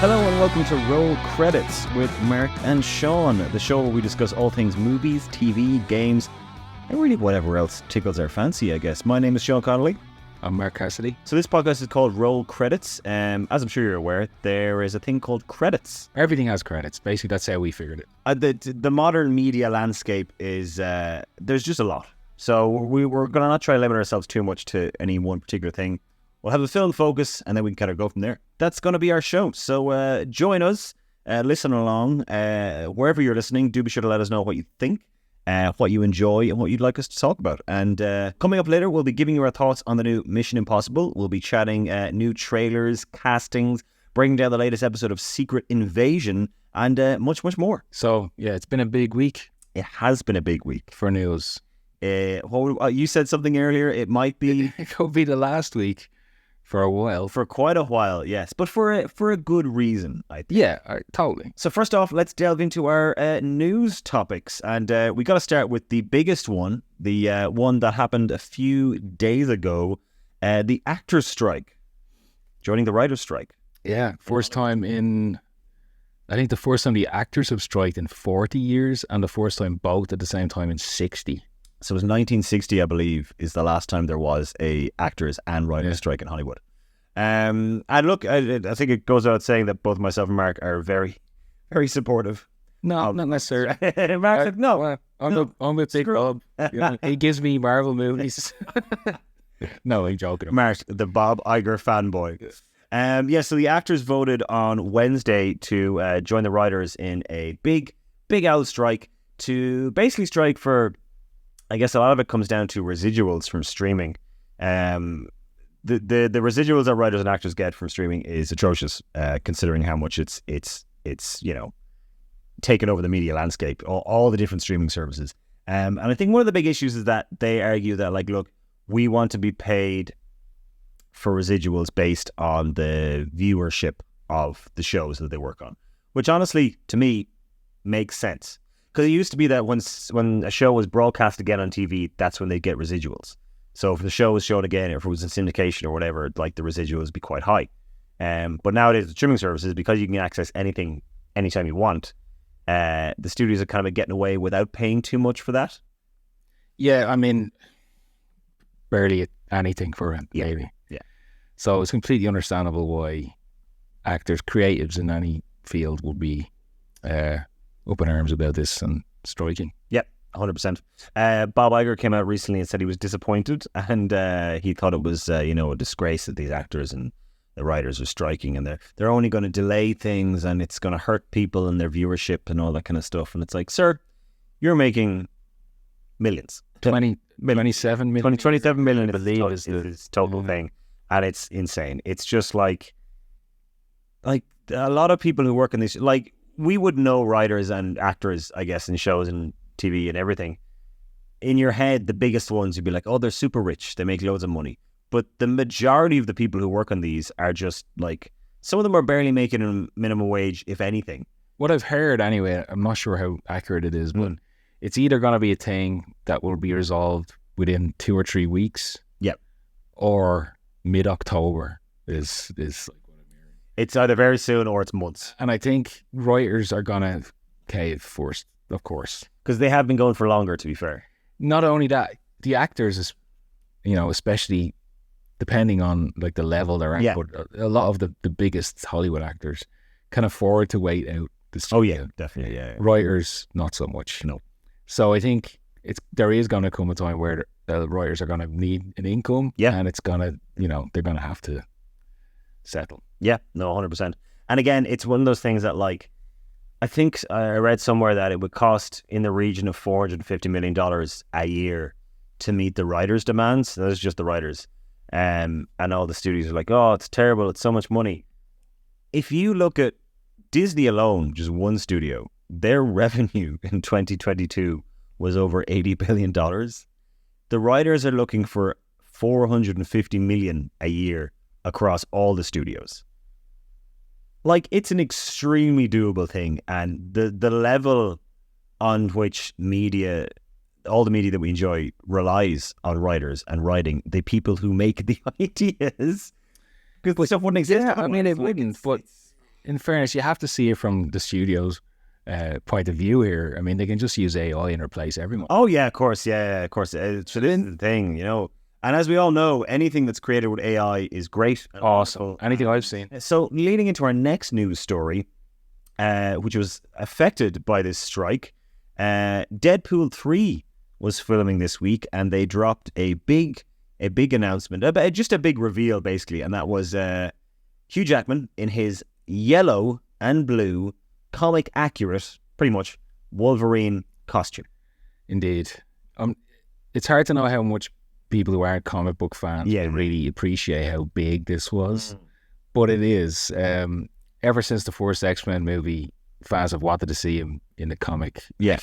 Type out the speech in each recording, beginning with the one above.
Hello and welcome to Roll Credits with Mark and Sean, the show where we discuss all things movies, TV, games, and really whatever else tickles our fancy, I guess. My name is Sean Connolly. I'm Mark Cassidy. So this podcast is called Roll Credits. As I'm sure you're aware, there is a thing called credits. Everything has credits. Basically, that's how we figured it. The modern media landscape is, there's just a lot. So we're going to not try to limit ourselves too much to any one particular thing. We'll have a film focus, and then we can kind of go from there. That's going to be our show. So join us, listen along. Wherever you're listening, do be sure to let us know what you think, what you enjoy, and what you'd like us to talk about. And coming up later, we'll be giving you our thoughts on the new Mission Impossible. We'll be chatting new trailers, castings, bringing down the latest episode of Secret Invasion, and much, much more. So, yeah, it's been a big week. It has been a big week. For news. You said something earlier. It might be... It could be the last week. For a while. For quite a while, yes. But for a good reason, I think. Yeah, totally. So first off, let's delve into our news topics. And we got to start with the biggest one, the one that happened a few days ago, the actors' strike, joining the writers' strike. Yeah, first time I think the first time the actors have striked in 40 years and the first time both at the same time in 60. So it was 1960, I believe, is the last time there was a actors and writers strike in Hollywood. And look, I think it goes without saying that both myself and Mark are very, very supportive. No, not necessarily. Mark's like, no. I'm a big Bob. You know, he gives me Marvel movies. No, I'm joking. Mark, the Bob Iger fanboy. So the actors voted on Wednesday to join the writers in a big owl strike to basically strike for... I guess a lot of it comes down to residuals from streaming. The residuals that writers and actors get from streaming is atrocious, considering how much it's taken over the media landscape, all the different streaming services. And I think one of the big issues is that they argue that, like, look, we want to be paid for residuals based on the viewership of the shows that they work on, which honestly, to me, makes sense. Because it used to be that when a show was broadcast again on TV, that's when they get residuals. So if the show was shown again, or if it was in syndication or whatever, like the residuals would be quite high. But nowadays, the streaming services, because you can access anything anytime you want, the studios are kind of getting away without paying too much for that. Yeah, I mean, barely anything for him, maybe. Yeah. So it's completely understandable why actors, creatives in any field would be... up in arms about this and striking. Yep, 100%. Bob Iger came out recently and said he was disappointed, and he thought it was a disgrace that these actors and the writers are striking, and they're only going to delay things, and it's going to hurt people and their viewership and all that kind of stuff. And it's like, sir, you're making millions. 27 million. 27 million, I believe, is his total thing, and it's insane. It's just like a lot of people who work in this, like, we would know writers and actors, I guess, in shows and TV and everything. In your head, the biggest ones, you'd be like, oh, they're super rich. They make loads of money. But the majority of the people who work on these are just like, some of them are barely making a minimum wage, if anything. What I've heard anyway, I'm not sure how accurate it is, but it's either going to be a thing that will be resolved within 2 or 3 weeks. Yep. Or mid-October is it's either very soon or it's months. And I think writers are going to cave first, of course. Because they have been going for longer, to be fair. Not only that, the actors, especially depending on like the level they're at, but a lot of the biggest Hollywood actors can afford to wait out the studio. Oh, yeah, definitely, yeah. Writers, not so much. No. So I think there is going to come a time where the writers are going to need an income. Yeah. And it's going to, they're going to have to settle. Yeah, no, 100%. And again, it's one of those things that, like, I think I read somewhere that it would cost in the region of $450 million a year to meet the writers' demands. That's just the writers. And all the studios are like, oh, it's terrible. It's so much money. If you look at Disney alone, just one studio, their revenue in 2022 was over $80 billion. The writers are looking for $450 million a year across all the studios. Like, it's an extremely doable thing, and the level on which media, all the media that we enjoy, relies on writers and writing, the people who make the ideas, because stuff wouldn't exist. Yeah, I mean, it wouldn't, but in fairness, you have to see it from the studio's point of view here. I mean, they can just use AI and replace everyone. Oh yeah, of course, yeah, of course. So this is the thing, you know. And as we all know, anything that's created with AI is great. Awesome. Anything I've seen. So leading into our next news story, which was affected by this strike, Deadpool 3 was filming this week, and they dropped a big announcement, just a big reveal basically, and that was Hugh Jackman in his yellow and blue comic accurate, pretty much, Wolverine costume. Indeed. It's hard to know how much people who aren't comic book fans really appreciate how big this was, but it is. Ever since the first X-Men movie, fans have wanted to see him in the comic. Yeah.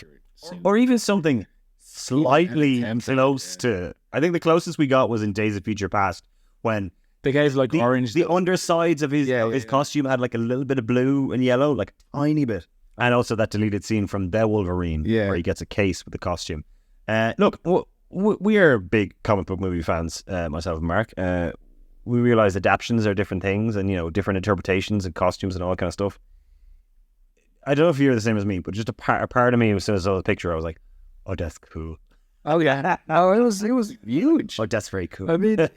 Or even something slightly close to... I think the closest we got was in Days of Future Past, when they gave like orange... The undersides of his costume had like a little bit of blue and yellow, like a tiny bit. And also that deleted scene from The Wolverine, where he gets a case with the costume. Look, we are big comic book movie fans, myself and Mark. We realize adaptations are different things, and, you know, different interpretations and costumes and all that kind of stuff. I don't know if you're the same as me, but just a part of me, as soon as I saw the picture, I was like, oh, that's cool. Oh, yeah. Oh, it was huge. Oh, that's very cool. I mean,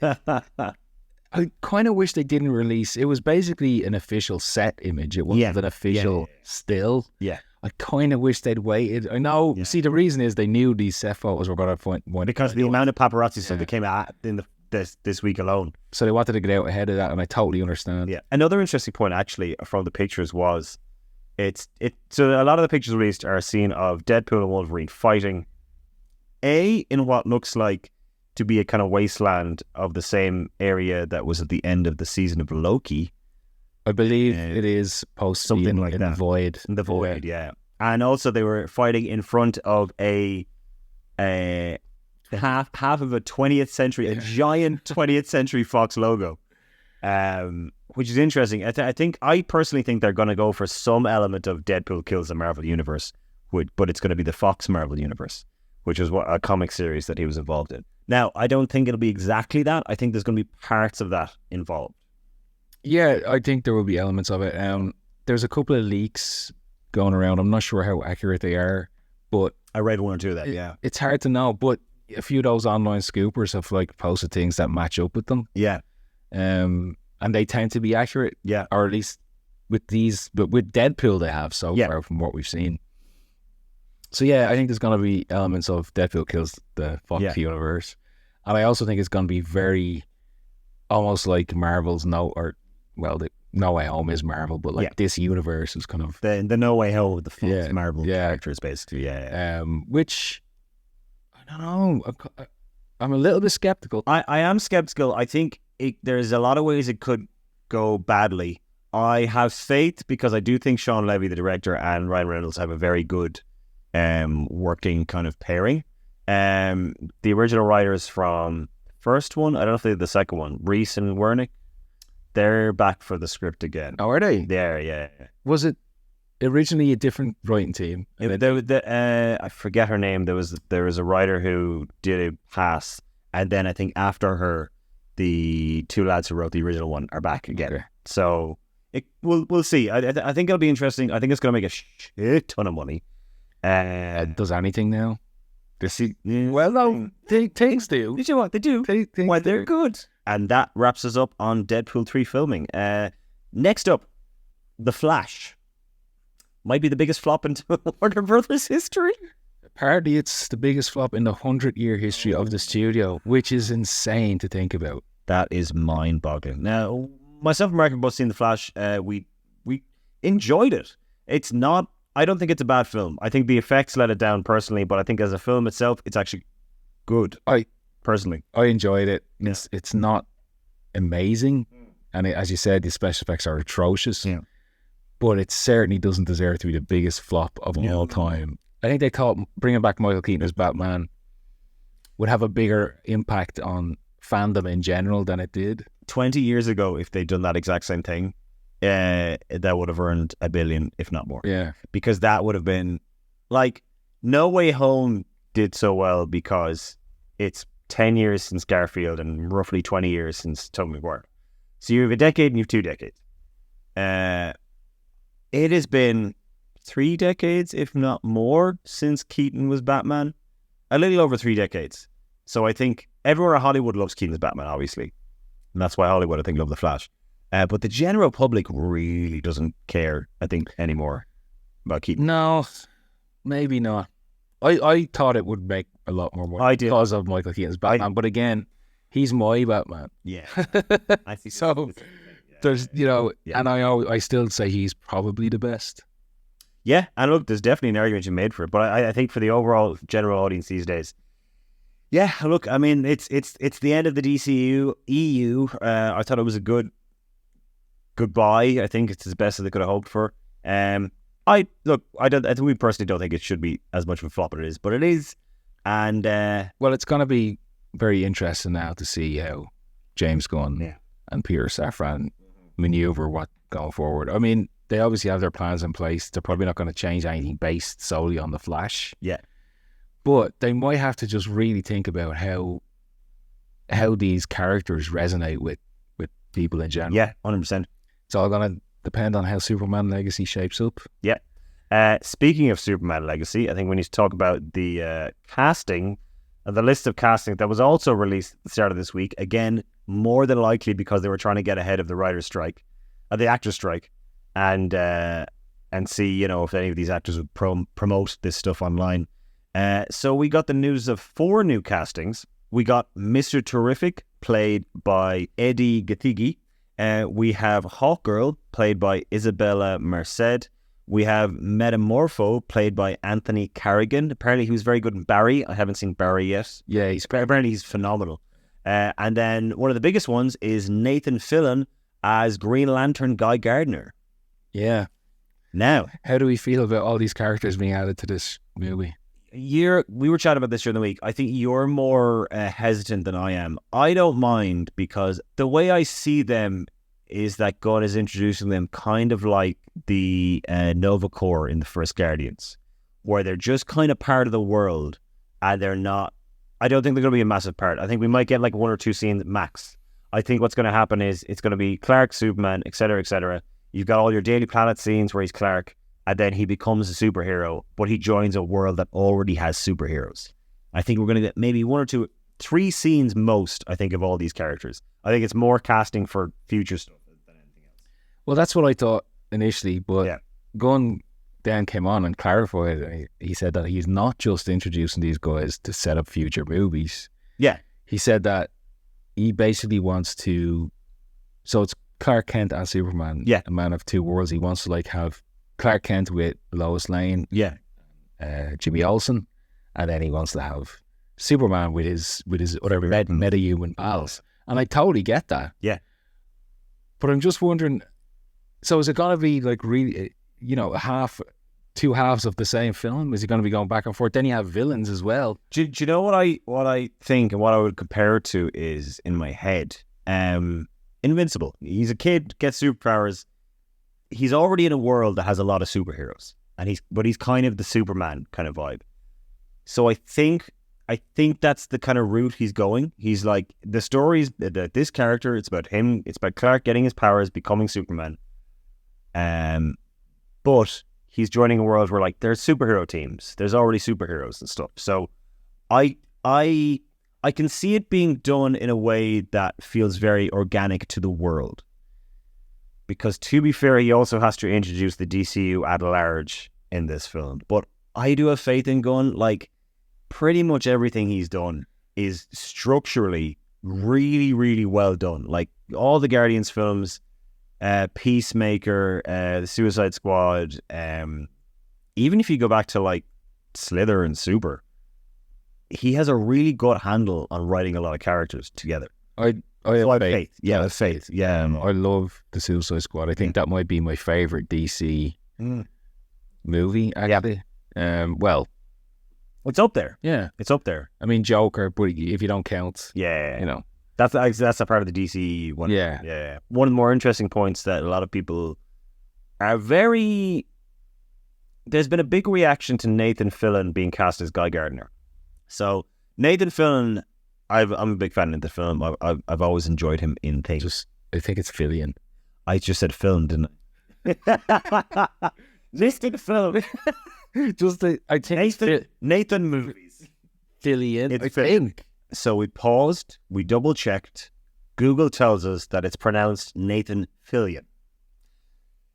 I kind of wish they didn't release... It was basically an official set image. It wasn't an official still. Yeah. I kind of wish they'd waited. I know. Yeah. See, the reason is they knew these set photos were going to point... Because the amount of paparazzi stuff that came out in this week alone. So they wanted to get out ahead of that, and I totally understand. Yeah. Another interesting point, actually, from the pictures was... So a lot of the pictures released are a scene of Deadpool and Wolverine fighting in what looks like to be a kind of wasteland of the same area that was at the end of the season of Loki. I believe it is supposed to be something like that. The Void. In the Void, yeah. And also they were fighting in front of a half of a 20th century, a giant 20th century Fox logo, which is interesting. I personally think they're going to go for some element of Deadpool kills the Marvel Universe, but it's going to be the Fox Marvel Universe, which is a comic series that he was involved in. Now, I don't think it'll be exactly that. I think there's going to be parts of that involved. Yeah, I think there will be elements of it. There's a couple of leaks going around. I'm not sure how accurate they are, but I read one or two of that. Yeah, it's hard to know. But a few of those online scoopers have like posted things that match up with them. Yeah, and they tend to be accurate. Yeah, or at least with these, but with Deadpool they have so far from what we've seen. So yeah, I think there's going to be elements of Deadpool kills the Fox universe, and I also think it's going to be very almost like Marvel's No Way Home is Marvel, but like this universe is kind of the No Way Home with the Fox Marvel characters, basically. Which I don't know. I'm a little bit skeptical. I am skeptical. I think there's a lot of ways it could go badly. I have faith because I do think Sean Levy, the director, and Ryan Reynolds have a very good working kind of pairing. The original writers from first one, I don't know if they did the second one, Reese and Wernick, they're back for the script again. Oh, are they? Yeah. Was it originally a different writing team? I forget her name. There was a writer who did a pass, and then I think after her, the two lads who wrote the original one are back again. Okay. So we'll see. I think it'll be interesting. I think it's going to make a shit ton of money. Does anything now? Well, no, things do. You know what? They do. They're good. And that wraps us up on Deadpool 3 filming. Next up, The Flash. Might be the biggest flop in Warner Brothers history. Apparently, it's the biggest flop in the 100-year history of the studio, which is insane to think about. That is mind-boggling. Now, myself and Mark have both seen The Flash. We enjoyed it. It's not... I don't think it's a bad film. I think the effects let it down personally, but I think as a film itself, it's actually good. I enjoyed it. Yeah. It's not amazing, and as you said, the special effects are atrocious. Yeah, but it certainly doesn't deserve to be the biggest flop of all time. I think they thought bringing back Michael Keaton as Batman would have a bigger impact on fandom in general than it did. 20 years ago, if they'd done that exact same thing, that would have earned $1 billion, if not more. Yeah. Because that would have been like No Way Home did so well because it's 10 years since Garfield and roughly 20 years since Tobey Maguire. So you have a decade and you have 2 decades. It has been 3 decades, if not more, since Keaton was Batman. A little over 3 decades. So I think everywhere in Hollywood loves Keaton's Batman, obviously. And that's why Hollywood, I think, love The Flash. But the general public really doesn't care, I think, anymore about Keaton. No, maybe not. I thought it would make a lot more money I did. because of Michael Keaton's Batman. But again, he's my Batman. Yeah. I think So there's, and I still say he's probably the best. Yeah, and look, there's definitely an argument you made for it, but I think for the overall general audience these days, yeah, look, I mean, it's the end of the DCU, EU. I thought it was a goodbye. I think it's as best as they could have hoped for. I think we personally don't think it should be as much of a flop as it is, but it is. And well, it's going to be very interesting now to see how James Gunn and Peter Safran maneuver what going forward. I mean, they obviously have their plans in place. They're probably not going to change anything based solely on the Flash. Yeah. But they might have to just really think about how these characters resonate with people in general. Yeah, 100%. It's all going to depend on how Superman Legacy shapes up. Yeah. Speaking of Superman Legacy, I think we need to talk about the casting, the list of casting that was also released at the start of this week. Again, more than likely because they were trying to get ahead of the writer's strike, the actor's strike, and see, if any of these actors would promote this stuff online. So we got the news of 4 new castings. We got Mr. Terrific, played by Eddie Gathigi. We have Hawkgirl, played by Isabella Merced. We have Metamorpho, played by Anthony Carrigan. Apparently he was very good in Barry. I haven't seen Barry yet. Yeah, apparently he's phenomenal. And then one of the biggest ones is Nathan Fillion as Green Lantern Guy Gardner. Yeah. Now, how do we feel about all these characters being added to this movie? We were chatting about this during the week. I think you're more hesitant than I am. I don't mind because the way I see them is that Gunn is introducing them kind of like the Nova Corps in the first Guardians, where they're just kind of part of the world and they're not. I don't think they're going to be a massive part. I think we might get like 1 or 2 scenes max. I think what's going to happen is it's going to be Clark, Superman, etc., etc. You've got all your Daily Planet scenes where he's Clark, and then he becomes a superhero, but he joins a world that already has superheroes. I think we're going to get maybe 1 or 2, 3 scenes most, I think, of all these characters. I think it's more casting for future stuff than anything else. Well, that's what I thought initially, but Gunn then came on and clarified. He said that he's not just introducing these guys to set up future movies. Yeah. He said that he basically wants to... So it's Clark Kent and Superman, a man of 2 worlds. He wants to have Clark Kent with Lois Lane, Jimmy Olsen, and then he wants to have Superman with his other meta-human pals. And I totally get that. Yeah. But I'm just wondering, so is it going to be really, 2 halves of the same film? Is it going to be going back and forth? Then you have villains as well. Do you know what I think and what I would compare it to is in my head? Invincible. He's a kid, gets superpowers. He's already in a world that has a lot of superheroes, but he's kind of the Superman kind of vibe. So I think that's the kind of route he's going. He's like, the stories that this character, it's about him, it's about Clark getting his powers, becoming Superman. But he's joining a world where there's superhero teams. There's already superheroes and stuff. So I can see it being done in a way that feels very organic to the world. Because to be fair, he also has to introduce the DCU at large in this film. But I do have faith in Gunn. Pretty much everything he's done is structurally really, really well done. All the Guardians films, Peacemaker, the Suicide Squad, even if you go back to Slither and Super, he has a really good handle on writing a lot of characters together. I have faith. Yeah, I have faith. Yeah, I love the Suicide Squad. I think that might be my favorite DC movie. Actually, well, it's up there. Yeah, it's up there. I mean, Joker, but if you don't count, that's a part of the DC one. Yeah. One of the more interesting points that a lot of people are very. There's been a big reaction to Nathan Fillion being cast as Guy Gardner. So Nathan Fillion, I'm a big fan of the film. I've always enjoyed him in things. I think it's Fillion. I just said film, didn't I? Listed film. Just I think Nathan movies. Fillion. It's I Fillion. think. So we paused, we double checked. Google tells us that it's pronounced Nathan Fillion.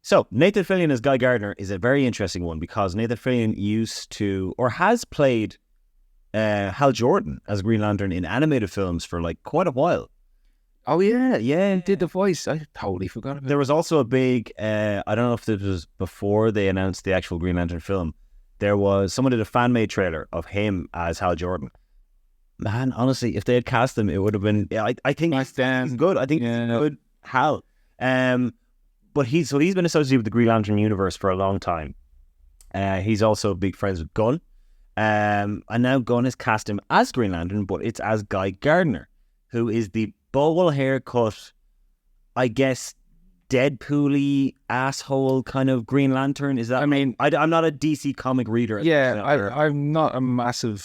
So Nathan Fillion as Guy Gardner is a very interesting one because Nathan Fillion used to, or has played Hal Jordan as Green Lantern in animated films for like quite a while. Oh yeah, did the voice. I totally forgot about it. There was also a big, I don't know if this was before they announced the actual Green Lantern film. There was, someone did a fan-made trailer of him as Hal Jordan. Man, honestly, if they had cast him, it would have been, I think he's good. I think he's good Hal. But he's been associated with the Green Lantern universe for a long time. He's also big friends with Gunn. And now Gunn has cast him as Green Lantern, but it's as Guy Gardner, who is the bowl haircut, I guess, Deadpool-y asshole kind of Green Lantern. Is that? I mean, I'm not a DC comic reader. Yeah, I'm not a massive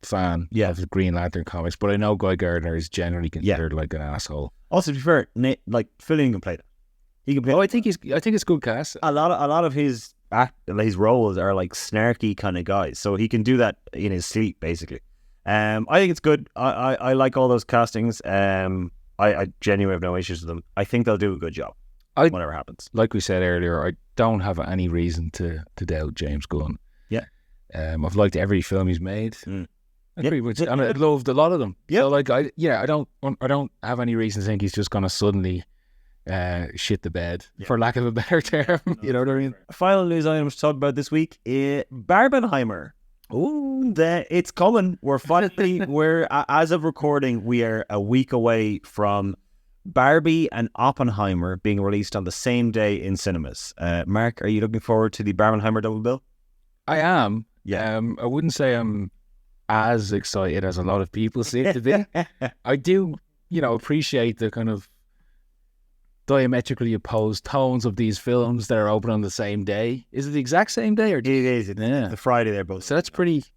fan of Green Lantern comics, but I know Guy Gardner is generally considered like an asshole. Also, to be fair, like Fillion can play that. He can play. Oh, I think it's good cast. A lot of his roles are like snarky kind of guys, so he can do that in his sleep, basically. I think it's good. I like all those castings. I genuinely have no issues with them. I think they'll do a good job. Whatever happens. Like we said earlier, I don't have any reason to doubt James Gunn. Yeah. I've liked every film he's made. Pretty much, and I loved a lot of them. Yeah. So like I don't have any reason to think he's just gonna suddenly shit the bed, for lack of a better term. You know what I mean? Final news item to talk about this week: Barbenheimer. Oh, it's coming. We're finally, as of recording, we are a week away from Barbie and Oppenheimer being released on the same day in cinemas. Mark, are you looking forward to the Barbenheimer double bill? I am. Yeah. I wouldn't say I'm as excited as a lot of people seem to be. I do, appreciate the kind of diametrically opposed tones of these films that are open on the same day. Is it the exact same day? Or it is. It's the Friday they're both. So it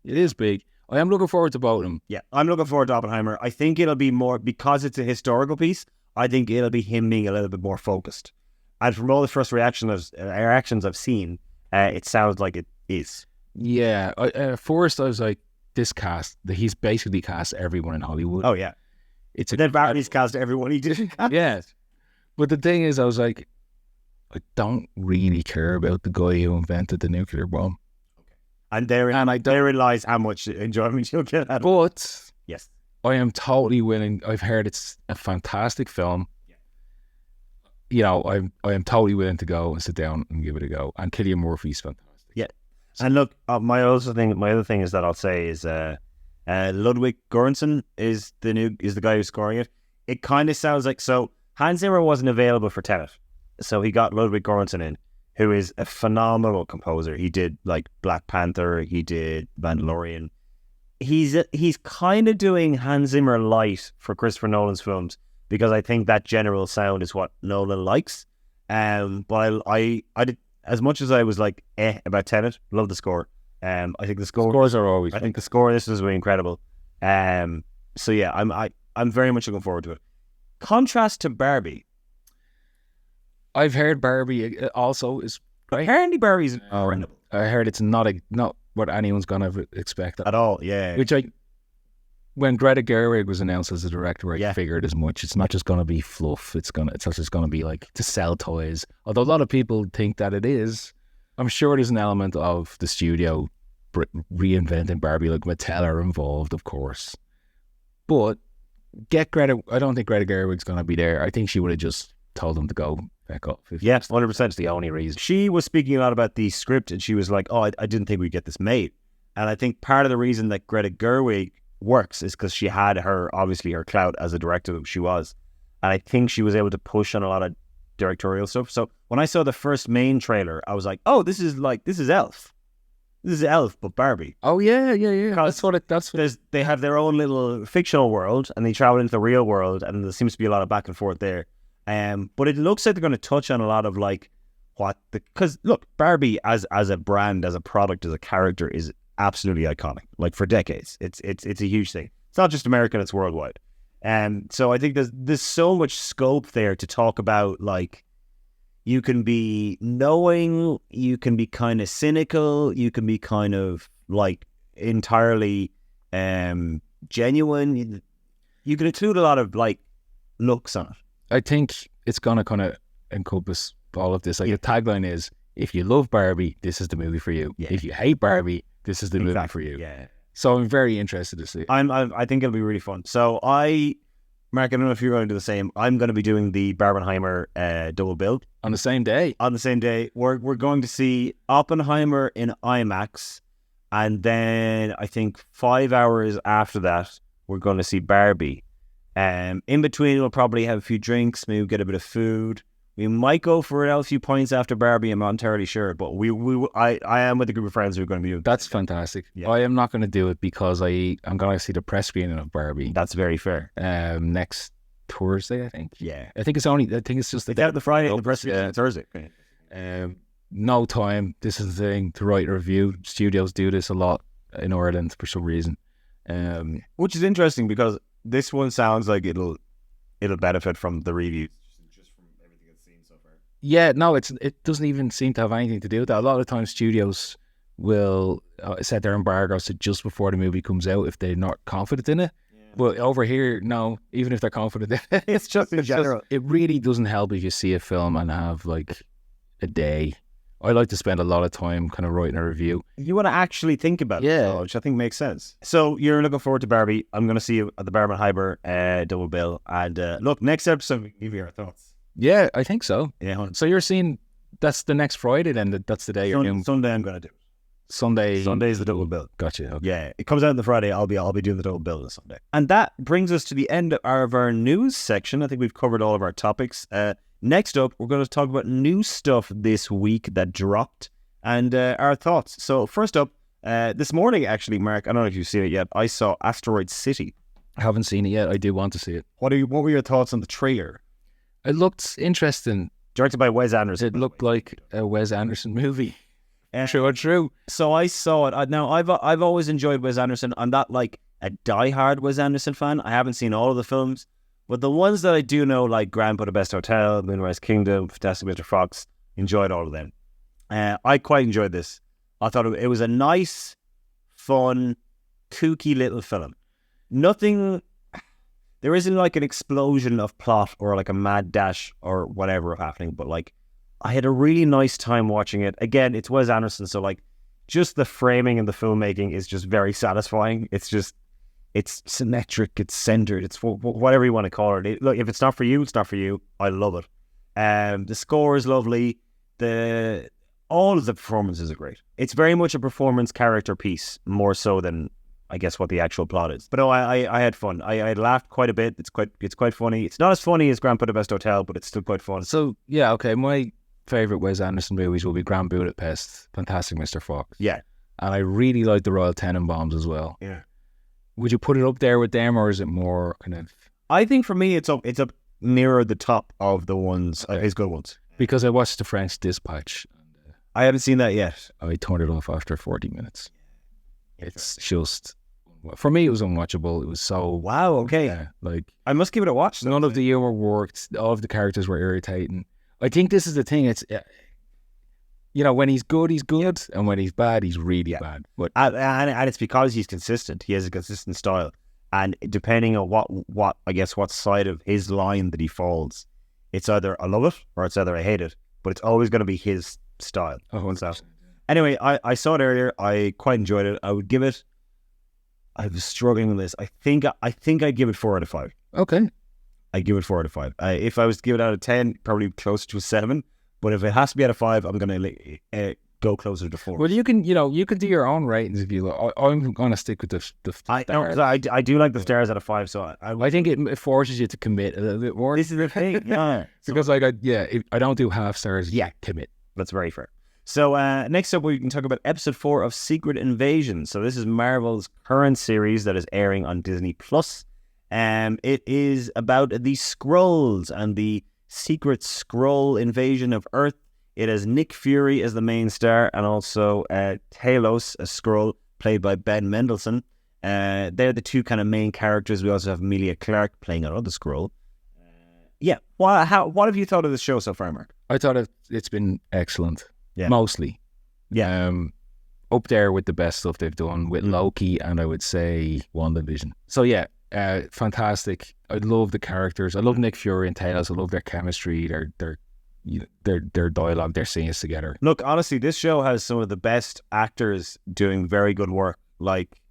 is big. I am looking forward to both of them. Yeah, I'm looking forward to Oppenheimer. I think it'll be more, because it's a historical piece, I think it'll be him being a little bit more focused. And from all the first reactions I've seen, it sounds like it is. Yeah. At first I was like, this cast, he's basically cast everyone in Hollywood. Oh yeah. Then Barry's cast everyone he did. Yes. But the thing is, I was like, I don't really care about the guy who invented the nuclear bomb. Okay. And therein lies how much enjoyment you'll get out of it. But yes, I am totally willing. I've heard it's a fantastic film. Yeah. I am totally willing to go and sit down and give it a go. And Cillian Murphy's fantastic. Yeah. And look, my other thing is that I'll say is Ludwig Göransson is the guy who's scoring it. It kind of sounds like, so Hans Zimmer wasn't available for Tenet, so he got Ludwig Göransson in, who is a phenomenal composer. He did like Black Panther, he did Mandalorian. He's kind of doing Hans Zimmer light for Christopher Nolan's films, because I think that general sound is what Nolan likes. But I did, as much as I was like about Tenet, love the score. I think the scores are always. I think the score this is really incredible. So yeah, I'm very much looking forward to it. Contrast to Barbie. I've heard Barbie also is great. Apparently Barbie's incredible. I heard it's not what anyone's gonna expect at all. Yeah. Which when Greta Gerwig was announced as a director, I figured as much. It's not just gonna be fluff. It's not just gonna be like to sell toys. Although a lot of people think that it is. I'm sure there's an element of the studio reinventing Barbie, like Mattel are involved, of course. But get Greta. I don't think Greta Gerwig's going to be there. I think she would have just told them to go back up. Yes, 100%. The only reason. She was speaking a lot about the script, and she was like, "Oh, I didn't think we'd get this made." And I think part of the reason that Greta Gerwig works is because she had her clout as a director that she was, and I think she was able to push on a lot of directorial stuff. So when I saw the first main trailer, I was like, "Oh, this is Elf. This is Elf, but Barbie." Oh yeah. They have their own little fictional world, and they travel into the real world, and there seems to be a lot of back and forth there. But it looks like they're going to touch on a lot of like because look, Barbie as a brand, as a product, as a character is absolutely iconic. Like for decades, it's a huge thing. It's not just American; it's worldwide. And so I think there's so much scope there to talk about like You can be knowing, you can be kind of cynical, you can be kind of like entirely genuine. You can include a lot of like looks on it. I think it's gonna kind of encompass all of this. Like the tagline is, if you love Barbie, this is the movie for you. If you hate Barbie, this is the movie for you. Yeah. So I'm very interested to see. I think it'll be really fun. So Mark, I don't know if you're going to do the same. I'm going to be doing the Barbenheimer double bill. On the same day? On the same day. We're going to see Oppenheimer in IMAX. And then I think 5 hours after that, we're going to see Barbie. In between, we'll probably have a few drinks, maybe get a bit of food. We might go for a few points after Barbie. I'm not entirely sure, but I am with a group of friends who are going to be doing. That's fantastic. Yeah. I am not going to do it because I'm going to see the press screening of Barbie. That's very fair. Next Thursday, I think. Yeah, I think it's just the Friday. The press screening Thursday. No time. This is the thing to write a review. Studios do this a lot in Ireland for some reason, which is interesting because this one sounds like it'll benefit from the reviews. Yeah, no, it doesn't even seem to have anything to do with that. A lot of times studios will set their embargoes to just before the movie comes out if they're not confident in it. Yeah. But over here, no, even if they're confident in it, it's just in general. It really doesn't help if you see a film and have like a day. I like to spend a lot of time kind of writing a review. You want to actually think about it, which I think makes sense. So you're looking forward to Barbie. I'm going to see you at the Barbenheimer double bill. And look, next episode, we can give you our thoughts. Yeah, I think so. Yeah. So you're seeing that's the next Friday then? That's the day you're doing? Sunday I'm going to do it. Sunday's the double bill. Gotcha. Okay. Yeah, it comes out on the Friday. I'll be doing the double bill on Sunday. And that brings us to the end of our news section. I think we've covered all of our topics. Next up, we're going to talk about new stuff this week that dropped and our thoughts. So first up, this morning actually, Mark, I don't know if you've seen it yet. I saw Asteroid City. I haven't seen it yet. I do want to see it. What were your thoughts on the trailer? It looked interesting. Directed by Wes Anderson. It looked like a Wes Anderson movie. True. So I saw it. Now, I've always enjoyed Wes Anderson. I'm not like a diehard Wes Anderson fan. I haven't seen all of the films. But the ones that I do know, like Grand Budapest Hotel, Moonrise Kingdom, Fantastic Mr. Fox, enjoyed all of them. I quite enjoyed this. I thought it was a nice, fun, kooky little film. There isn't like an explosion of plot or like a mad dash or whatever happening, but like I had a really nice time watching it. Again, it's Wes Anderson, so like just the framing and the filmmaking is just very satisfying. It's symmetric, it's centered, it's whatever you want to call it. Look, if it's not for you, it's not for you. I love it. The score is lovely. All of the performances are great. It's very much a performance character piece, more so than I guess what the actual plot is. But no, I had fun. I laughed quite a bit. It's quite funny. It's not as funny as Grand Budapest Hotel, but it's still quite fun. So yeah, okay. My favorite Wes Anderson movies will be Grand Budapest, Fantastic Mr. Fox. Yeah, and I really like the Royal Tenenbaums as well. Yeah. Would you put it up there with them, or is it more kind of? I think for me, it's up nearer the top of the ones, his good ones. Because I watched The French Dispatch. I haven't seen that yet. I turned it off after 40 minutes. It's just, for me, it was unwatchable. It was so... Wow, okay. Like, I must give it a watch. None of the humor worked. All of the characters were irritating. I think this is the thing. It's, when he's good, he's good. And when he's bad, he's really bad. But and it's because he's consistent. He has a consistent style. And depending on what side of his line that he falls, it's either I love it or it's either I hate it. But it's always going to be his style. Oh, so, anyway, I saw it earlier. I quite enjoyed it. I would give it... I was struggling with this. I think I'd give it 4 out of 5. Okay. I'd give it 4 out of 5. If I was to give it out of 10, probably closer to a 7. But if it has to be out of 5, I'm going to go closer to 4. Well, you can do your own ratings if you like. I'm going to stick with the stars. I do like the stars out of 5. So I think it forces you to commit a little bit more. This is the thing, yeah. Because I don't do half stars. Yeah, commit. That's very fair. So next up, we can talk about episode 4 of Secret Invasion. So this is Marvel's current series that is airing on Disney+. It is about the Skrulls and the secret Skrull invasion of Earth. It has Nick Fury as the main star and also Talos, a Skrull, played by Ben Mendelsohn. They're the two kind of main characters. We also have Emilia Clarke playing another Skrull. Yeah. What have you thought of the show so far, Mark? I thought it's been excellent. Yeah. Mostly. Yeah. Up there with the best stuff they've done with Loki and I would say WandaVision. So yeah, fantastic. I love the characters. I love Nick Fury and Talos. I love their chemistry, their dialogue, their scenes together. Look, honestly, this show has some of the best actors doing very good work. Like,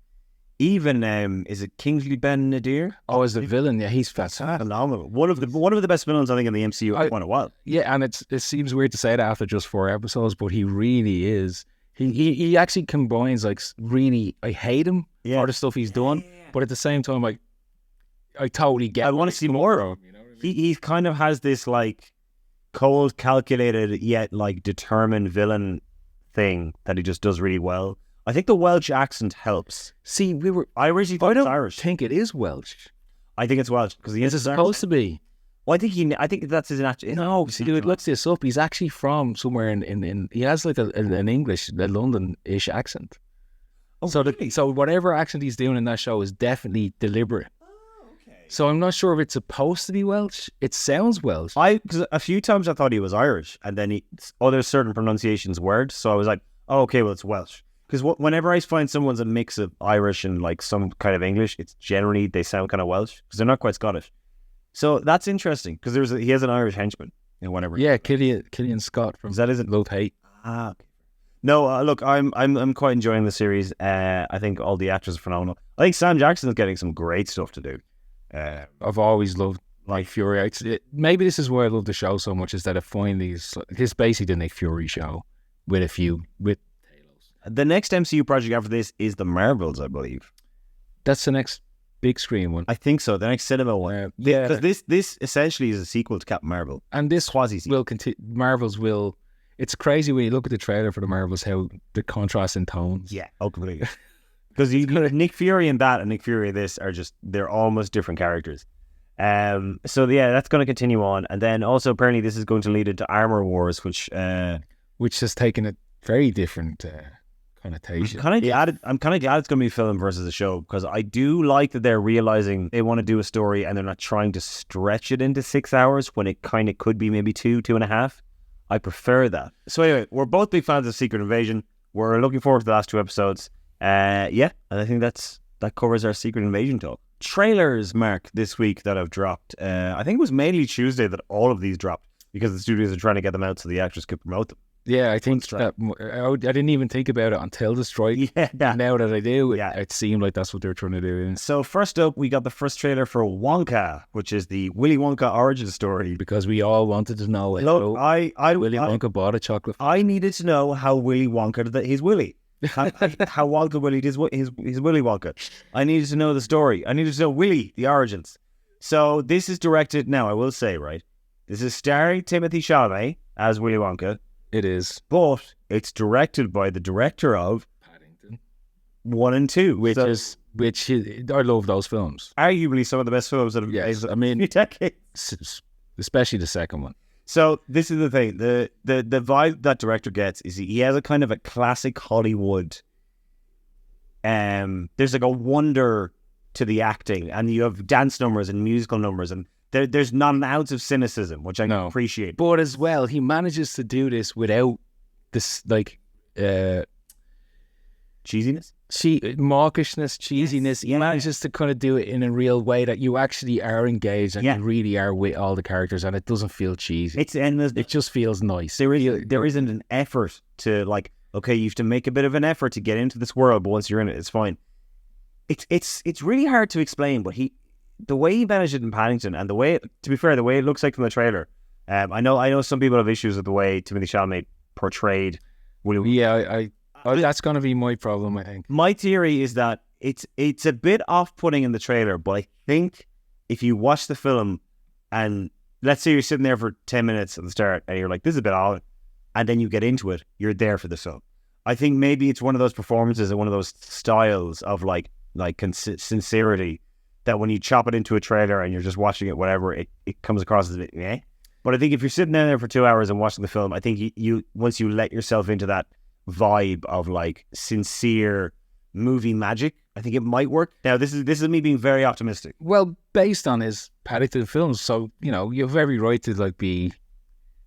even is it Kingsley Ben-Adir? Oh, as the villain, yeah, he's fantastic. Phenomenal. One of the best villains I think in the MCU for quite a while. Yeah, and it seems weird to say that after just 4 episodes, but he really is. He actually combines like really. I hate him for the stuff he's done, but at the same time, I totally get. I want to see more of him. You know what I mean? He kind of has this like cold, calculated yet like determined villain thing that he just does really well. I think the Welsh accent helps. See, I originally thought it was Irish. I think it is Welsh. I think it's Welsh because he is supposed to be. Well, I think that's his natural. No, see, dude, look this up. He's actually from somewhere in he has like an English, a London-ish accent. Oh, so really? So whatever accent he's doing in that show is definitely deliberate. Oh, okay. So I'm not sure if it's supposed to be Welsh. It sounds Welsh. Because a few times I thought he was Irish, and then there's certain pronunciations words, so I was like, oh, okay, well, it's Welsh. Because whenever I find someone's a mix of Irish and like some kind of English, it's generally they sound kind of Welsh because they're not quite Scottish. So that's interesting because he has an Irish henchman in whatever. Yeah, Killian Scott from Love Hate. Ah, okay. No, look, I'm quite enjoying the series. I think all the actors are phenomenal. I think Sam Jackson is getting some great stuff to do. I've always loved Nick Fury. Maybe this is why I love the show so much is that I find this basically the Nick Fury show with Talos. The next MCU project after this is the Marvels, I believe. That's the next big screen one. I think so. The next cinema one. Yeah, because this essentially is a sequel to Captain Marvel, and this will continue. Marvels will. It's crazy when you look at the trailer for the Marvels how the contrast in tones. Yeah, completely. Because Nick Fury and that and Nick Fury and this are they're almost different characters. So yeah, that's going to continue on, and then also apparently this is going to lead into Armor Wars, which has taken a very different connotation. I'm kind of glad it's going to be a film versus a show because I do like that they're realizing they want to do a story and they're not trying to stretch it into 6 hours when it kind of could be maybe 2.5. I prefer that. So anyway, we're both big fans of Secret Invasion. We're looking forward to the last 2 episodes. And I think that covers our Secret Invasion talk. Trailers, Mark, this week that have dropped. I think it was mainly Tuesday that all of these dropped because the studios are trying to get them out so the actors could promote them. Yeah, I think that I didn't even think about it until the strike. Yeah. Now that I do, it seemed like that's what they're trying to do. So first up, we got the first trailer for Wonka, which is the Willy Wonka origin story. Because we all wanted to know it. Look, Willy Wonka bought a chocolate. I needed to know how Willy Wonka did his Willy. How Wonka Willy did his Willy Wonka. I needed to know the story. I needed to know Willy, the origins. So this is directed, now I will say, right, this is starring Timothée Chalamet as Willy Wonka. It is. But it's directed by the director of Paddington 1 and 2. I love those films. Arguably some of the best films that have been made in decades. Especially the second one. So this is the thing. The vibe that director gets is he has a kind of a classic Hollywood. There's like a wonder to the acting, and you have dance numbers and musical numbers, and there's not an ounce of cynicism, which I appreciate. But as well, he manages to do this without this cheesiness, mawkishness, cheesiness. Yes. He manages to kind of do it in a real way that you actually are engaged and you really are with all the characters, and it doesn't feel cheesy. It just feels nice. There isn't an effort to like. Okay, you have to make a bit of an effort to get into this world, but once you're in it, it's fine. It's really hard to explain, but the way he managed it in Paddington, and the way it looks like from the trailer. I know some people have issues with the way Timothée Chalamet portrayed Willy. Yeah, that's going to be my problem, I think. My theory is that it's a bit off-putting in the trailer, but I think if you watch the film and let's say you're sitting there for 10 minutes at the start and you're like, this is a bit odd, and then you get into it, you're there for the film. I think maybe it's one of those performances and one of those styles of like sincerity that when you chop it into a trailer and you're just watching it, whatever, it comes across as a bit meh. But I think if you're sitting down there for 2 hours and watching the film, I think you once you let yourself into that vibe of like sincere movie magic. I think it might work. Now, this is me being very optimistic. Well, based on his Paddington films, so you know you have every right to like be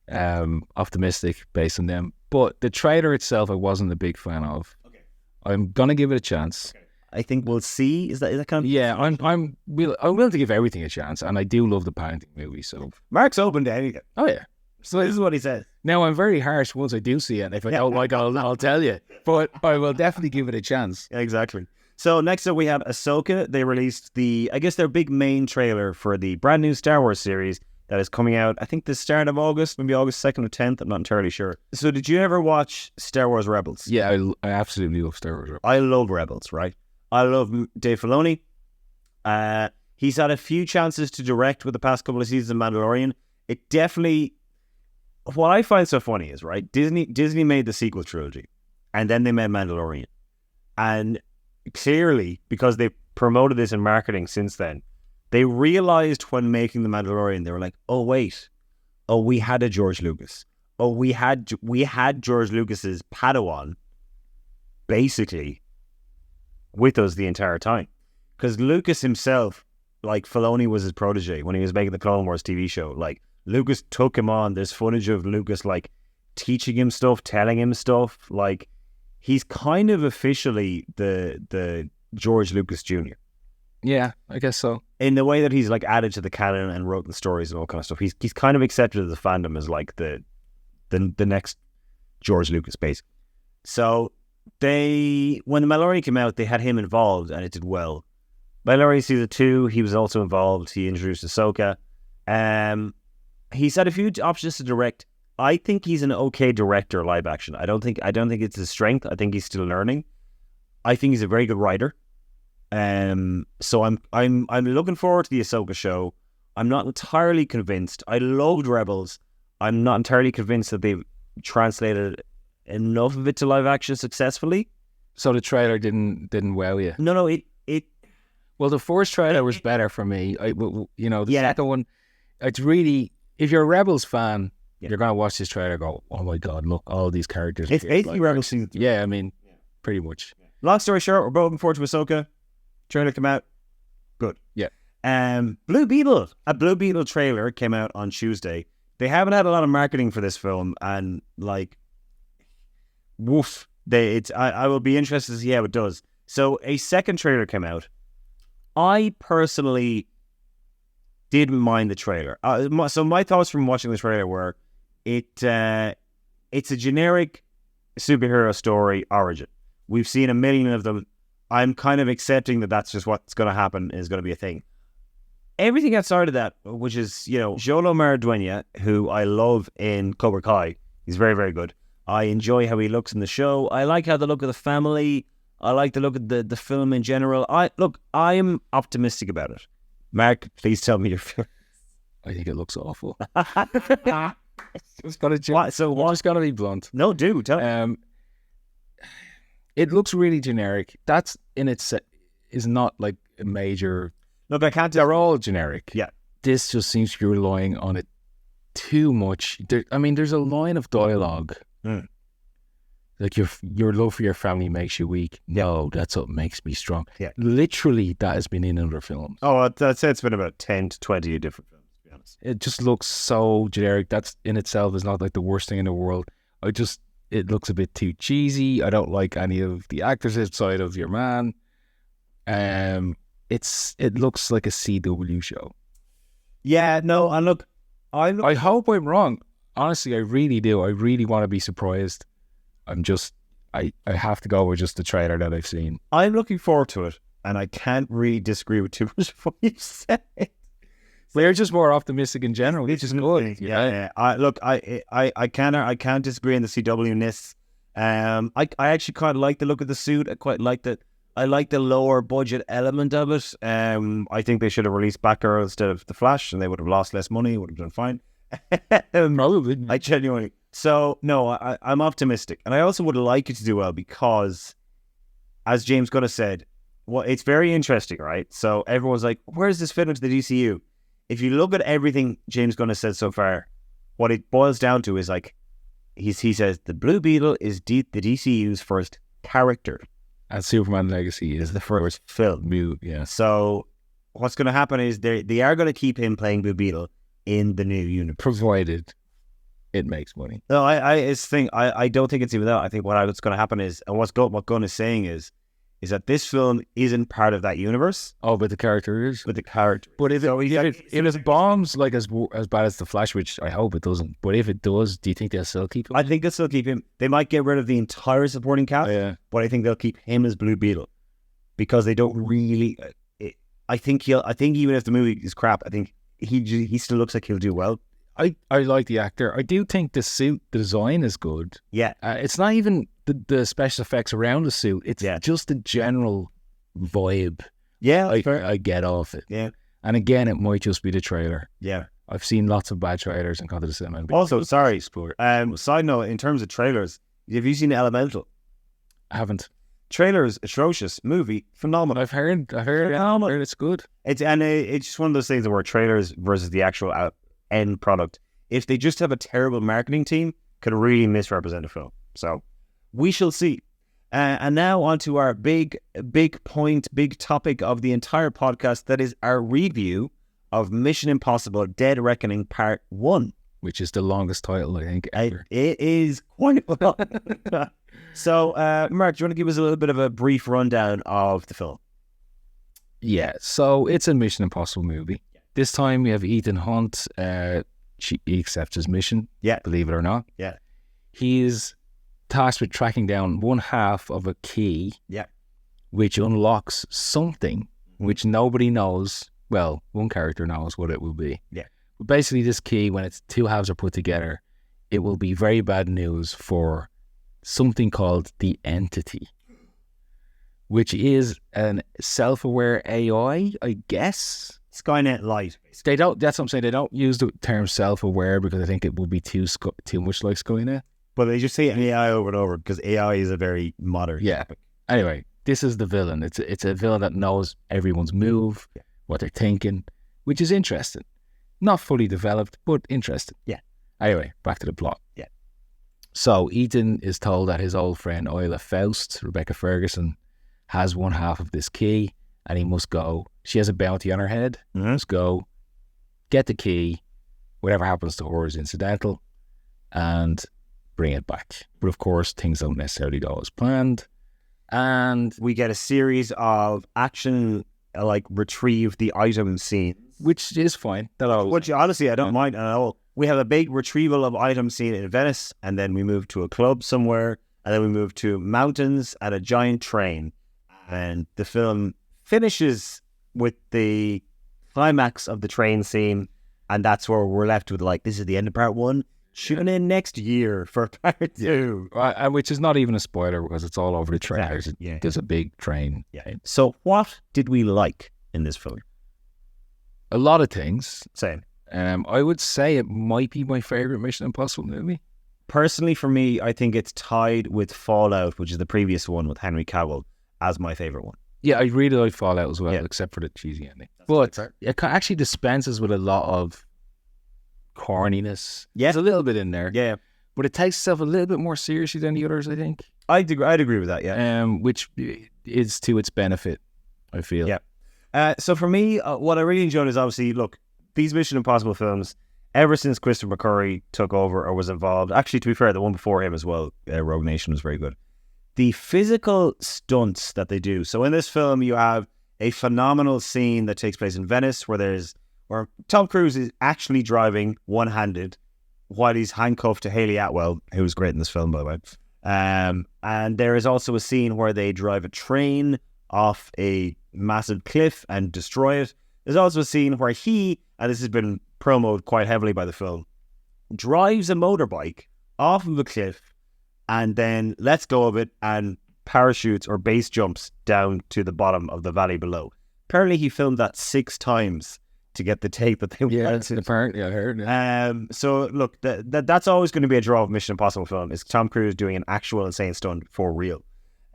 optimistic based on them. But the trailer itself, I wasn't a big fan of. Okay. I'm gonna give it a chance. Okay. I think we'll see. Is that kind of? Yeah, I'm willing to give everything a chance, and I do love the Paddington movie. So Mark's open to anything. Oh yeah. So this is what he says. Now I'm very harsh once I do see it. And if I don't like it, I'll tell you. But I will definitely give it a chance. Exactly. So next up we have Ahsoka. They released their big main trailer for the brand new Star Wars series that is coming out, I think the start of August, maybe August 2nd or 10th. I'm not entirely sure. So did you ever watch Star Wars Rebels? Yeah, I absolutely love Star Wars Rebels. I love Rebels, right? I love Dave Filoni. He's had a few chances to direct with the past couple of seasons of Mandalorian. It definitely... What I find so funny is, right, Disney made the sequel trilogy, and then they made Mandalorian. And clearly, because they promoted this in marketing since then, they realized when making The Mandalorian, they were like, oh, wait. Oh, we had a George Lucas. Oh, we had George Lucas's Padawan, basically, with us the entire time. Because Lucas himself, like, Filoni was his protege when he was making the Clone Wars TV show. Like, Lucas took him on. There's footage of Lucas, like, teaching him stuff, telling him stuff. Like, he's kind of officially the George Lucas Jr. Yeah, I guess so. In the way that he's, like, added to the canon and wrote the stories and all kind of stuff. He's kind of accepted as the fandom as, like, the next George Lucas, basically. So, when The Mandalorian came out, they had him involved, and it did well. Mandalorian Season 2, he was also involved. He introduced Ahsoka. He's had a few options to direct. I think he's an okay director, live action. I don't think it's his strength. I think he's still learning. I think he's a very good writer. So I'm looking forward to the Ahsoka show. I'm not entirely convinced. I loved Rebels. I'm not entirely convinced that they've translated enough of it to live action successfully. So the trailer didn't wow you? No, it. Well, the first trailer was better for me. The second one, it's really, if you're a Rebels fan, you're going to watch this trailer and go, oh my God, look, all these characters. It's basically like Rebels season 3. Yeah, I mean, pretty much. Long story short, we're both looking forward to Ahsoka. Trailer came out. Good. Yeah. Blue Beetle. A Blue Beetle trailer came out on Tuesday. They haven't had a lot of marketing for this film, and like, woof. I will be interested to see how it does. So a second trailer came out. I personally didn't mind the trailer. So my thoughts from watching the trailer were, it's a generic superhero story origin. We've seen a million of them. I'm kind of accepting that that's just what's going to happen, is going to be a thing. Everything outside of that, which is, Jolo Maraduena, who I love in Cobra Kai, he's very, very good. I enjoy how he looks in the show. I like how the look of the family. I like the look of the film in general. I am optimistic about it. Mark, please tell me your feelings. I think it looks awful. Just gotta be blunt. No, do tell. It looks really generic. That's in itself is not like a major. Look, I can't. They're all generic. Yeah. This just seems to be relying on it too much. There's a line of dialogue. Like your love for your family makes you weak. No, that's what makes me strong. Yeah. Literally, that has been in other films. Oh, I'd say it's been about 10 to 20 different films, to be honest. It just looks so generic. That's in itself is not like the worst thing in the world. It looks a bit too cheesy. I don't like any of the actors outside of your man. It looks like a CW show. Yeah, no, and look, I hope I'm wrong. Honestly, I really do. I really want to be surprised. I have to go with just the trailer that I've seen. I'm looking forward to it, and I can't really disagree with too much of what you said. We're just more optimistic in general, which is good. Yeah. I can't disagree in the CW-ness. I actually quite like the look of the suit. I quite like that. I like the lower budget element of it. I think they should have released Batgirl instead of the Flash, and they would have lost less money. Would have done fine. Probably. I genuinely. So no, I'm optimistic, and I also would like it to do well because, as James Gunn has said, it's very interesting, right? So everyone's like, "Where does this fit into the DCU?" If you look at everything James Gunn has said so far, what it boils down to is like, he says the Blue Beetle is the DCU's first character. And Superman Legacy is the first film. Yeah. So what's going to happen is they are going to keep him playing Blue Beetle in the new universe, Provided it makes money. No, I don't think it's even that. I think what's going to happen is, and what Gunn is saying is that this film isn't part of that universe. Oh, but the character is. But the character. But if it bombs like as bad as the Flash, which I hope it doesn't. But if it does, do you think they'll still keep him? I think they'll still keep him. They might get rid of the entire supporting cast. Oh, yeah. But I think they'll keep him as Blue Beetle because they don't really. I think even if the movie is crap, I think he still looks like he'll do well. I like the actor. I do think the suit design is good. Yeah. It's not even the special effects around the suit. It's just the general vibe. Yeah, I get off it. Yeah. And again, it might just be the trailer. Yeah. I've seen lots of bad trailers and gone to the cinema. Also, sorry, side note, in terms of trailers, have you seen Elemental? I haven't. Trailers atrocious, movie phenomenal. I've heard it's good. It's just one of those things where trailers versus the actual end product, if they just have a terrible marketing team, could really misrepresent a film. So we shall see. And now on to our big topic of the entire podcast, that is our review of Mission Impossible Dead Reckoning Part 1. Which is the longest title, I think, ever. It is quite long. So, Mark, do you want to give us a little bit of a brief rundown of the film? Yeah, so it's a Mission Impossible movie. This time we have Ethan Hunt. He accepts his mission, believe it or not. Yeah. He's tasked with tracking down one half of a key, which unlocks something which nobody knows. Well, one character knows what it will be. Yeah. But basically, this key, when its two halves are put together, it will be very bad news for something called the Entity, which is a self-aware AI, I guess. Skynet Light. They don't. That's what I'm saying. They don't use the term self-aware because I think it would be too much like Skynet. But they just say AI over and over because AI is a very modern topic. Anyway, this is the villain. It's a villain that knows everyone's move, what they're thinking, which is interesting. Not fully developed, but interesting. Yeah. Anyway, back to the plot. Yeah. So Ethan is told that his old friend Isla Faust, Rebecca Ferguson, has one half of this key, and he must go. She has a bounty on her head. Must go get the key. Whatever happens to her is incidental, and bring it back. But of course, things don't necessarily go as planned, and we get a series of action, like retrieve the item scene, which is fine. Which honestly I don't mind at all. We have a big retrieval of item scene in Venice, and then we move to a club somewhere, and then we move to mountains and a giant train, and the film finishes with the climax of the train scene, and that's where we're left with, like, this is the end of part 1. Tune in next year for part 2. Which is not even a spoiler because it's all over the trailers. Exactly. There's a big train. Yeah. So what did we like in this film? A lot of things. Same. I would say it might be my favorite Mission Impossible movie. Personally, for me, I think it's tied with Fallout, which is the previous one with Henry Cavill, as my favorite one. Yeah, I really like Fallout as well, except for the cheesy ending. But it actually dispenses with a lot of corniness. Yeah. There's a little bit in there. Yeah. But it takes itself a little bit more seriously than the others, I think. I'd agree with that, yeah. Which is to its benefit, I feel. Yeah. So for me, what I really enjoyed is obviously, look, these Mission Impossible films, ever since Christopher McCurry took over or was involved, actually, to be fair, the one before him as well, Rogue Nation, was very good. The physical stunts that they do. So in this film, you have a phenomenal scene that takes place in Venice where Tom Cruise is actually driving one-handed while he's handcuffed to Haley Atwell, who was great in this film, by the way. And there is also a scene where they drive a train off a massive cliff and destroy it. There's also a scene where he, and this has been promoted quite heavily by the film, drives a motorbike off of a cliff and then lets go of it and parachutes or base jumps down to the bottom of the valley below. Apparently he filmed that 6 times to get the tape that they wanted. Apparently I heard. Yeah. So look, that's always going to be a draw of Mission Impossible film, is Tom Cruise doing an actual insane stunt for real.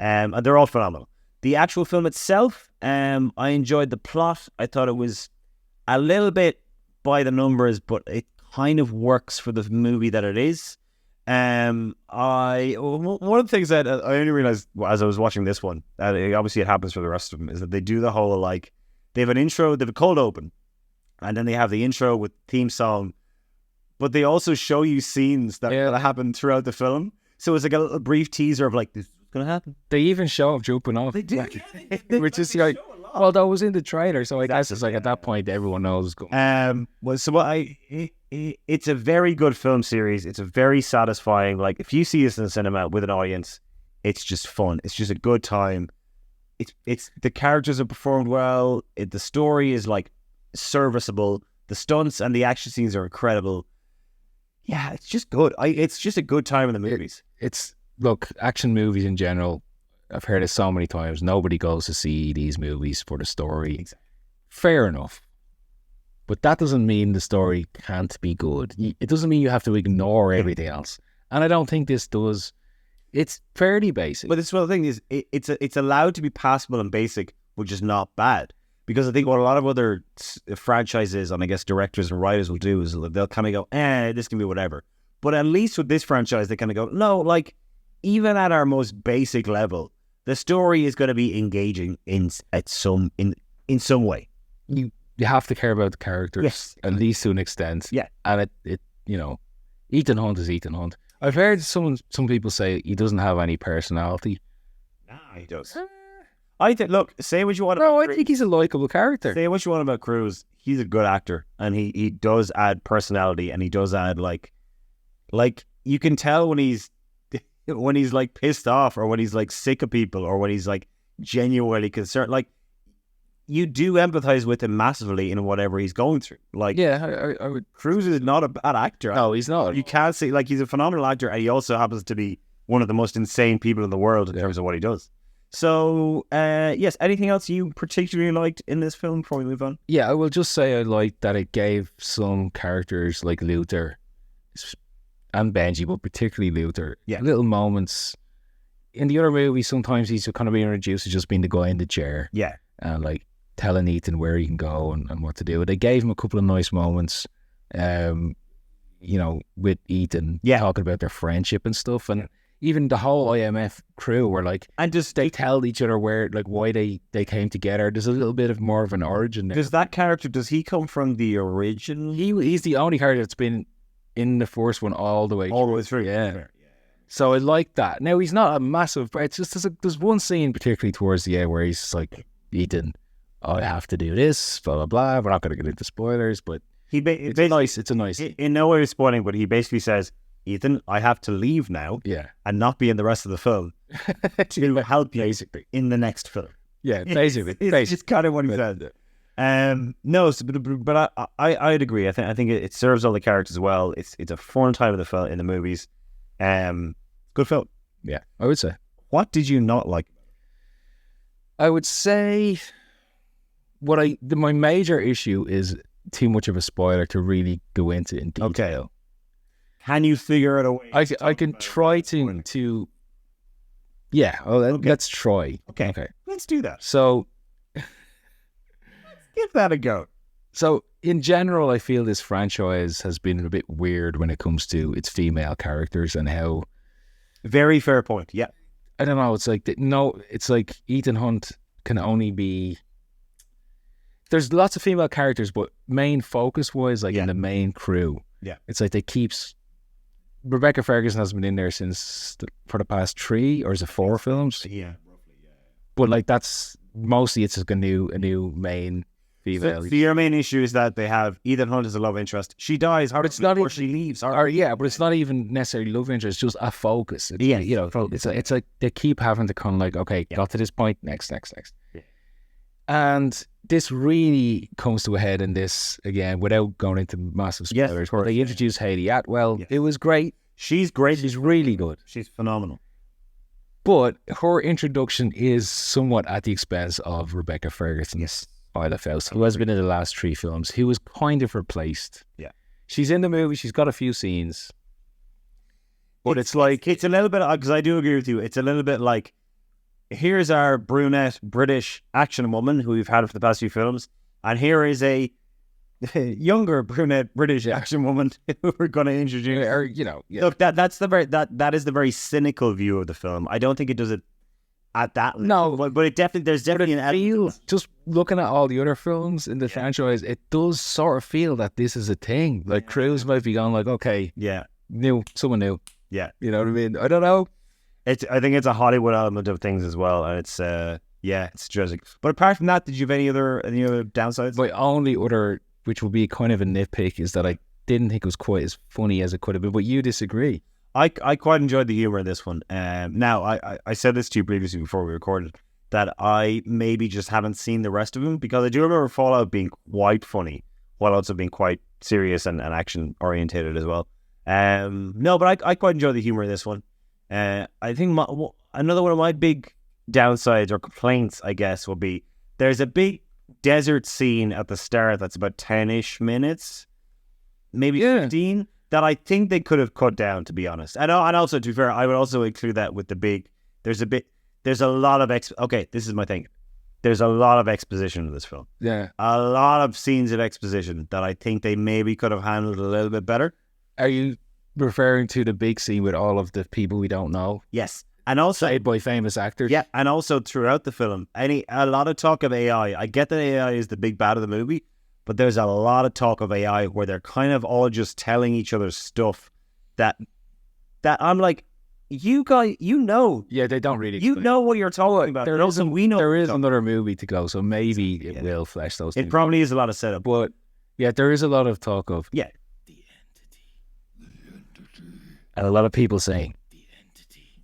And they're all phenomenal. The actual film itself, I enjoyed the plot. I thought it was a little bit by the numbers, but it kind of works for the movie that it is. One of the things that I only realized as I was watching this one, obviously it happens for the rest of them, is that they do the whole like they have an intro, they have a cold open, and then they have the intro with theme song, but they also show you scenes that happen throughout the film. So it's like a little brief teaser of like this is gonna happen. They even show him jumping off. They do, which is like, well, that was in the trailer, so I guess it's like at that point everyone knows. It's a very good film series. It's a very satisfying. Like if you see this in the cinema with an audience, it's just fun. It's just a good time. It's the characters are performed well. The story is like serviceable. The stunts and the action scenes are incredible. Yeah, it's just good. It's just a good time in the movies. Look, action movies in general, I've heard it so many times. Nobody goes to see these movies for the story. Exactly. Fair enough. But that doesn't mean the story can't be good. It doesn't mean you have to ignore everything else. And I don't think this does. It's fairly basic. But this one thing is, it's allowed to be passable and basic, which is not bad. Because I think what a lot of other franchises and I guess directors and writers will do is they'll kind of go, this can be whatever. But at least with this franchise, they kind of go, no, like even at our most basic level, the story is going to be engaging in some way. You have to care about the characters, yes, at least to an extent. Yeah, and it Ethan Hunt is Ethan Hunt. I've heard some people say he doesn't have any personality. Nah, he does. I think. Look, say what you want. No, I think he's a likable character. Say what you want about Cruise. He's a good actor, and he does add personality, and he does add like you can tell when he's like pissed off, or when he's like sick of people, or when he's like genuinely concerned. Like you do empathize with him massively in whatever he's going through. Like, yeah, I would. Cruz is not a bad actor. No, he's not. You can't say like he's a phenomenal actor, and he also happens to be one of the most insane people in the world in terms of what he does. So, yes. Anything else you particularly liked in this film before we move on? Yeah, I will just say I liked that it gave some characters like Luther and Benji, but particularly Luther, little moments. In the other movies, sometimes he's kind of being introduced to just being the guy in the chair. Yeah, and like telling Ethan where he can go and what to do. They gave him a couple of nice moments, with Ethan talking about their friendship and stuff. And even the whole IMF crew were like, and just they tell each other why they came together. There's a little bit of more of an origin there. Does that character, does he come from the original? He's the only character that's been in the first one all the way through. Yeah. So I like that. Now he's not a massive, but it's just there's one scene particularly towards the end where he's like, Ethan, I have to do this, blah, blah, blah. We're not going to get into spoilers, but it's nice. It's a nice... In no way spoiling, but he basically says, Ethan, I have to leave now and not be in the rest of the film to help you basically in the next film. Yeah, basically. It's kind of what he said. No, but I'd agree. I think it serves all the characters well. It's a fun time in the movies. Good film. Yeah, I would say. What did you not like? I would say my major issue is too much of a spoiler to really go into in detail. Okay. Can you figure it away? I can try to yeah, let's try. Okay. Let's do that. So let's give that a go. So in general, I feel this franchise has been a bit weird when it comes to its female characters and how... Very fair point, yeah. I don't know, it's like Ethan Hunt can only be... There's lots of female characters, but main focus-wise, in the main crew, it's like they keeps... Rebecca Ferguson has been in there for the past 3 or is it 4 films? Yeah, roughly, yeah. But that's mostly it's like a new main female. So your main issue is that they have Ethan Hunt as a love interest. She dies, but it's not, or she leaves. But it's not even necessarily love interest. It's just a focus. It's like they keep having to kind of got to this point, next. Yeah. And this really comes to a head in this, again, without going into massive spoilers. Yes, they introduced Hayley Atwell. Yes. It was great. She's great. She's really good. She's phenomenal. But her introduction is somewhat at the expense of Rebecca Ferguson's Isla Faust, who has been in the last 3 films, who was kind of replaced. Yeah. She's in the movie. She's got a few scenes. But it's a little bit, because I do agree with you, it's a little bit like, here's our brunette British action woman who we've had for the past few films, and here is a younger brunette British action woman who we're going to introduce. Or, you know, yeah. Look, that is the very cynical view of the film. I don't think it does it at that level, No. but there's definitely an element. Just looking at all the other films in the franchise, it does sort of feel that this is a thing. Like Cruise might be going like, okay, someone new. Yeah, you know what I mean? I don't know. I think it's a Hollywood element of things as well, and it's it's interesting. But apart from that, did you have any other downsides? My only other, which will be kind of a nitpick, is that I didn't think it was quite as funny as it could have been. But you disagree? I quite enjoyed the humor in this one. Now I said this to you previously before we recorded that I maybe just haven't seen the rest of them, because I do remember Fallout being quite funny while also being quite serious and action orientated as well. No, but I quite enjoy the humor in this one. I think another one of my big downsides or complaints, I guess, will be there's a big desert scene at the start that's about 10-ish minutes, maybe 15, that I think they could have cut down, to be honest. And also, to be fair, I would also include that with the big, there's a lot of, this is my thing. There's a lot of exposition in this film. Yeah. A lot of scenes of exposition that I think they maybe could have handled a little bit better. Are you referring to the big scene with all of the people we don't know? Yes. And also played by famous actors. Yeah, and also throughout the film, a lot of talk of AI. I get that AI is the big bad of the movie, but there's a lot of talk of AI where they're kind of all just telling each other stuff that I'm like, you guys, Yeah, they don't really. You know what you're talking about. There is another movie to go, so maybe it will flesh those things. It probably is a lot of setup. But yeah, there is a lot of talk of the entity. And a lot of people saying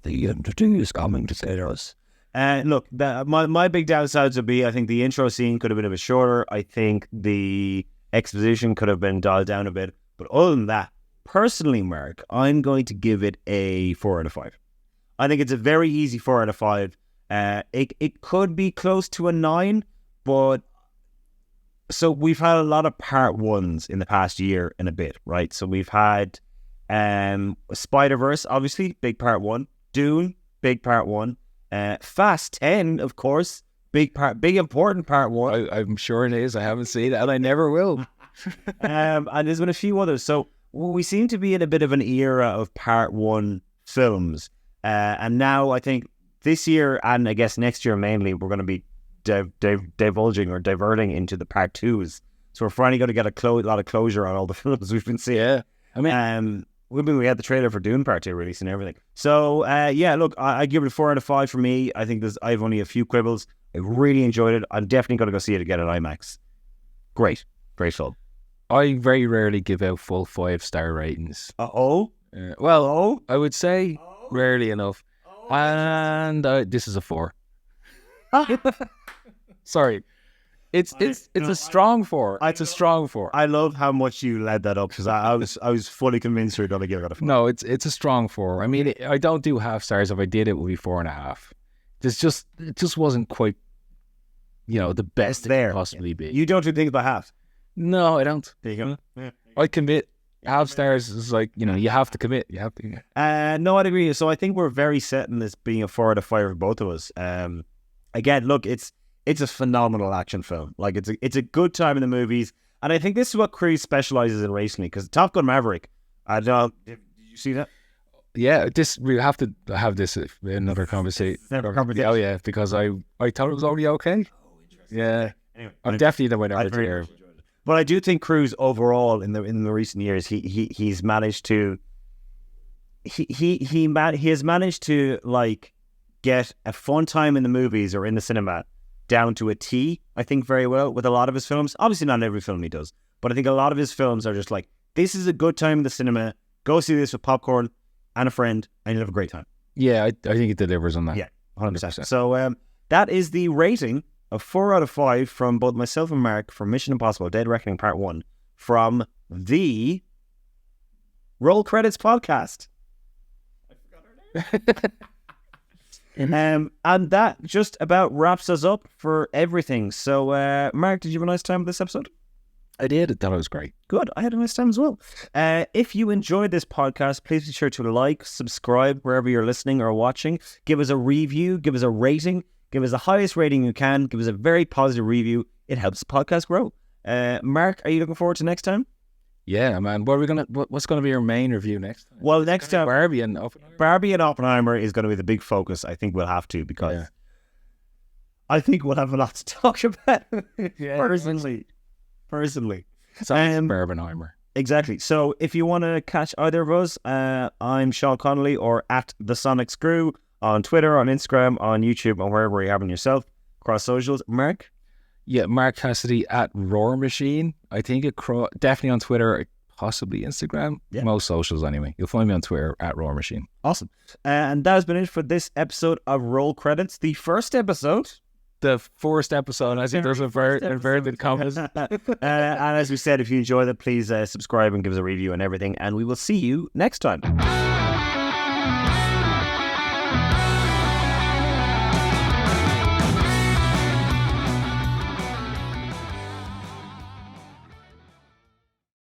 the entity is coming to save us. Look, my big downsides would be, I think the intro scene could have been a bit shorter. I think the exposition could have been dialed down a bit. But other than that, personally, Mark, I'm going to give it a 4 out of 5. I think it's a very easy 4 out of 5. It could be close to a 9, but so we've had a lot of part ones in the past year and a bit, right? So we've had Spider-Verse, obviously, big part 1. Dune, big part 1. Fast 10, of course, big important part 1. I'm sure it is. I haven't seen it, and I never will. And there's been a few others. So we seem to be in a bit of an era of part 1 films. And now I think this year, and I guess next year mainly, we're going to be divulging or diverting into the part 2s. So we're finally going to get a lot of closure on all the films we've been seeing. Yeah. I mean, we had the trailer for Dune Part 2 release and everything. So, look, I give it a 4 out of 5 for me. I think I have only a few quibbles. I really enjoyed it. I'm definitely going to go see it again at IMAX. Great film. I very rarely give out full 5-star ratings. I would say rarely enough. And this is a 4. Sorry. It's a strong 4. It's a strong 4. I love how much you led that up, because I was fully convinced you were going to give it a 4. No, it's a strong 4. I mean, I don't do half stars. If I did, it would be 4.5. It just wasn't quite, the best it could possibly be. You don't do things by half? No, I don't. There you go. Yeah. I commit. Half stars is like, you have to commit. You have to. No, I'd agree. So I think we're very set in this being a 4 out of 5 for both of us. Again, look, it's a phenomenal action film. Like, it's a good time in the movies. And I think this is what Cruise specializes in recently, because Top Gun Maverick, I don't know, did you see that? Yeah, we have to have this another conversation. Oh yeah, because I thought it was already okay. Oh, interesting. Yeah. Anyway, I'm definitely the winner of it. But I do think Cruise overall in the recent years, he's managed to he has managed to like get a fun time in the movies or in the cinema down to a T, I think, very well with a lot of his films. Obviously not every film he does, but I think a lot of his films are just like, this is a good time in the cinema, go see this with popcorn and a friend and you'll have a great time. Yeah, I think it delivers on that. Yeah, 100%. So that is the rating of 4 out of 5 from both myself and Mark for Mission Impossible Dead Reckoning Part 1 from the Roll Credits podcast. I forgot her name. And that just about wraps us up for everything. So, Mark, did you have a nice time with this episode? I did. I thought it was great. Good. I had a nice time as well. If you enjoyed this podcast, please be sure to like, subscribe wherever you're listening or watching. Give us a review. Give us a rating. Give us the highest rating you can. Give us a very positive review. It helps the podcast grow. Mark, are you looking forward to next time? Yeah, man. What's gonna be your main review next time? Well, next time, Barbie and Oppenheimer. Barbie and Oppenheimer is going to be the big focus. I think we'll have to, because I think we'll have a lot to talk about. Personally. Barbenheimer. Exactly. So if you want to catch either of us, I'm Sean Connolly, or at the Sonic Screw on Twitter, on Instagram, on YouTube, and wherever you're having yourself across socials. Mark? Yeah, Mark Cassidy at Roar Machine. I think definitely on Twitter, possibly Instagram. Yeah. Most socials anyway. You'll find me on Twitter at Roar Machine. Awesome. And that has been it for this episode of Roll Credits, the first episode. The first episode, as it does inverted commas. And as we said, if you enjoyed it, please subscribe and give us a review and everything. And we will see you next time.